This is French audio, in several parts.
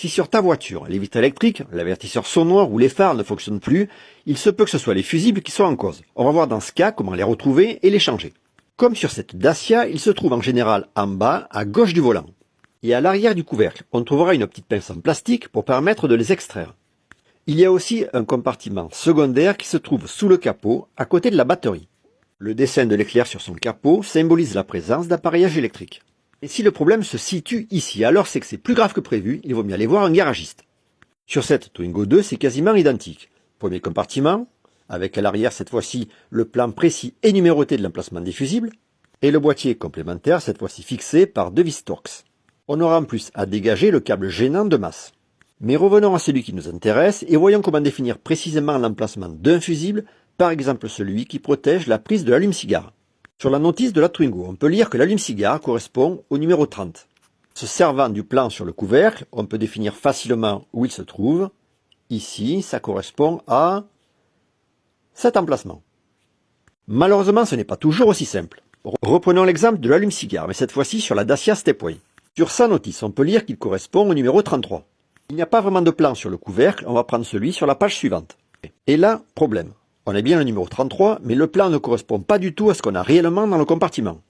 Si sur ta voiture, les vitres électriques, l'avertisseur sonore ou les phares ne fonctionnent plus, il se peut que ce soit les fusibles qui soient en cause. On va voir dans ce cas comment les retrouver et les changer. Comme sur cette Dacia, il se trouve en général en bas, à gauche du volant. Et à l'arrière du couvercle, on trouvera une petite pince en plastique pour permettre de les extraire. Il y a aussi un compartiment secondaire qui se trouve sous le capot, à côté de la batterie. Le dessin de l'éclair sur son capot symbolise la présence d'appareillage électrique. Et si le problème se situe ici, alors c'est que c'est plus grave que prévu, il vaut mieux aller voir un garagiste. Sur cette Twingo 2, c'est quasiment identique. Premier compartiment, avec à l'arrière cette fois-ci le plan précis et numéroté de l'emplacement des fusibles, et le boîtier complémentaire, cette fois-ci fixé par deux vis Torx. On aura en plus à dégager le câble gênant de masse. Mais revenons à celui qui nous intéresse et voyons comment définir précisément l'emplacement d'un fusible, par exemple celui qui protège la prise de l'allume-cigare. Sur la notice de la Twingo, on peut lire que l'allume-cigare correspond au numéro 30. Se servant du plan sur le couvercle, on peut définir facilement où il se trouve. Ici, ça correspond à cet emplacement. Malheureusement, ce n'est pas toujours aussi simple. Reprenons l'exemple de l'allume-cigare, mais cette fois-ci sur la Dacia Stepway. Sur sa notice, on peut lire qu'il correspond au numéro 33. Il n'y a pas vraiment de plan sur le couvercle, on va prendre celui sur la page suivante. Et là, problème. On a bien le numéro 33, mais le plan ne correspond pas du tout à ce qu'on a réellement dans le compartiment.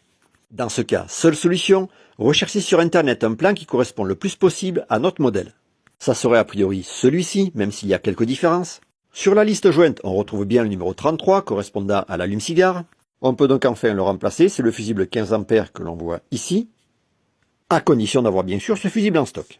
Dans ce cas, seule solution, rechercher sur internet un plan qui correspond le plus possible à notre modèle. Ça serait a priori celui-ci, même s'il y a quelques différences. Sur la liste jointe, on retrouve bien le numéro 33 correspondant à l'allume-cigare. On peut donc enfin le remplacer, c'est le fusible 15 A que l'on voit ici, à condition d'avoir bien sûr ce fusible en stock.